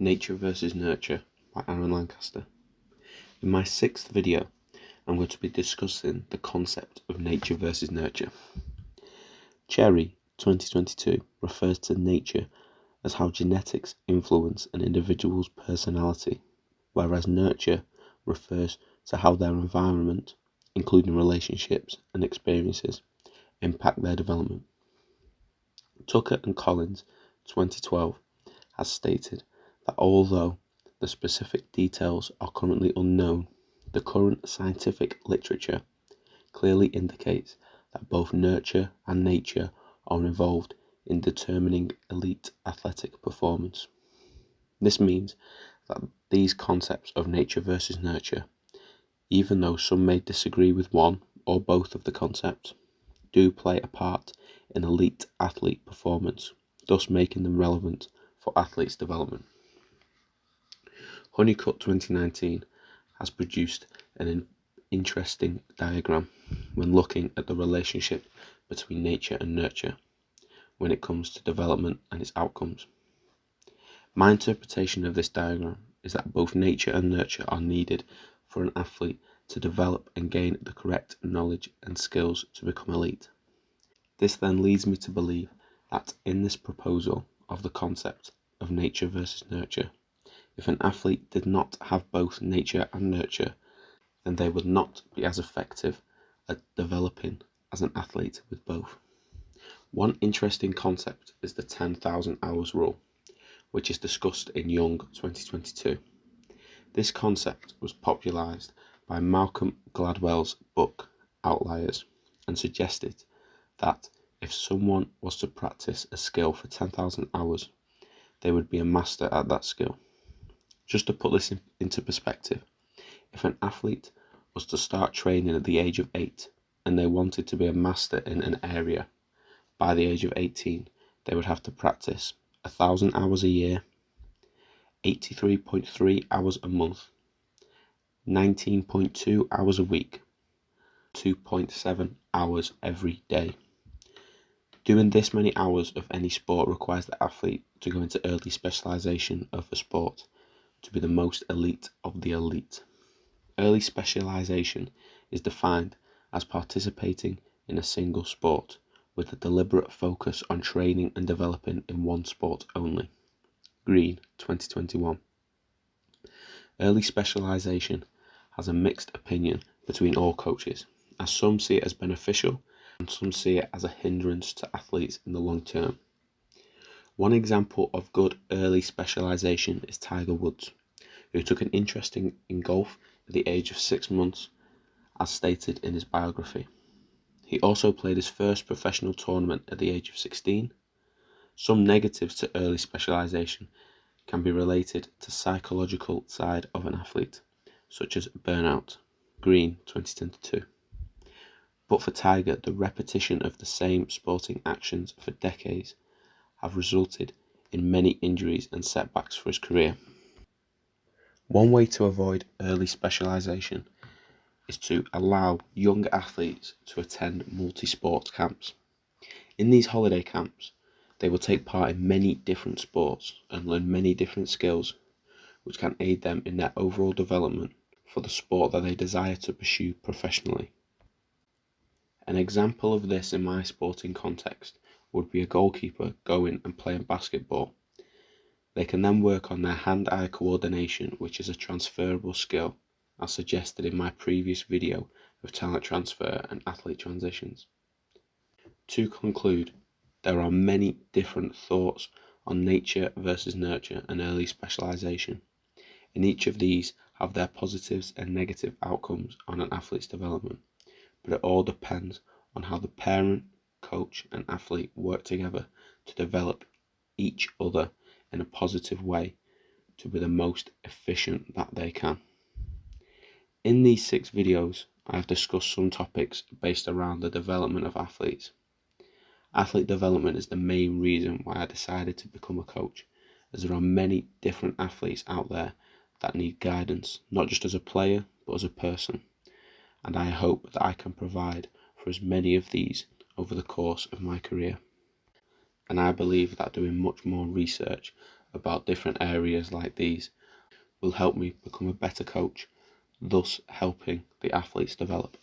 Nature versus Nurture by Aaron Lancaster. In my sixth video, I'm going to be discussing the concept of nature versus nurture. Cherry 2022 refers to nature as how genetics influence an individual's personality, whereas nurture refers to how their environment, including relationships and experiences, impact their development. Tucker and Collins 2012 has stated that although the specific details are currently unknown, the current scientific literature clearly indicates that both nurture and nature are involved in determining elite athletic performance. This means that these concepts of nature versus nurture, even though some may disagree with one or both of the concepts, do play a part in elite athlete performance, thus making them relevant for athletes' development. Honeycutt 2019 has produced an interesting diagram when looking at the relationship between nature and nurture when it comes to development and its outcomes. My interpretation of this diagram is that both nature and nurture are needed for an athlete to develop and gain the correct knowledge and skills to become elite. This then leads me to believe that in this proposal of the concept of nature versus nurture, if an athlete did not have both nature and nurture, then they would not be as effective at developing as an athlete with both. One interesting concept is the 10,000 hours rule, which is discussed in Young 2022. This concept was popularized by Malcolm Gladwell's book Outliers and suggested that if someone was to practice a skill for 10,000 hours, they would be a master at that skill. Just to put this into perspective, if an athlete was to start training at the age of 8 and they wanted to be a master in an area, by the age of 18, they would have to practice 1,000 hours a year, 83.3 hours a month, 19.2 hours a week, 2.7 hours every day. Doing this many hours of any sport requires the athlete to go into early specialization of the sport to be the most elite of the elite. Early specialization is defined as participating in a single sport with a deliberate focus on training and developing in one sport only. Green 2021. Early specialization has a mixed opinion between all coaches, as some see it as beneficial and some see it as a hindrance to athletes in the long term. One example of good early specialization is Tiger Woods, who took an interest in golf at the age of 6 months, as stated in his biography. He also played his first professional tournament at the age of 16. Some negatives to early specialization can be related to psychological side of an athlete, such as burnout. Green 2022. But for Tiger, the repetition of the same sporting actions for decades have resulted in many injuries and setbacks for his career. One way to avoid early specialization is to allow young athletes to attend multi-sport camps. In these holiday camps, they will take part in many different sports and learn many different skills, which can aid them in their overall development for the sport that they desire to pursue professionally. An example of this in my sporting context would be a goalkeeper going and playing basketball. They can then work on their hand-eye coordination, which is a transferable skill, as suggested in my previous video of talent transfer and athlete transitions. To conclude, there are many different thoughts on nature versus nurture and early specialization, and each of these have their positives and negative outcomes on an athlete's development, but it all depends on how the parent, coach and athlete work together to develop each other in a positive way to be the most efficient that they can. In these 6 videos, I have discussed some topics based around the development of athletes. Athlete development is the main reason why I decided to become a coach, as there are many different athletes out there that need guidance, not just as a player, but as a person. And I hope that I can provide for as many of these over the course of my career. And I believe that doing much more research about different areas like these will help me become a better coach, thus helping the athletes develop.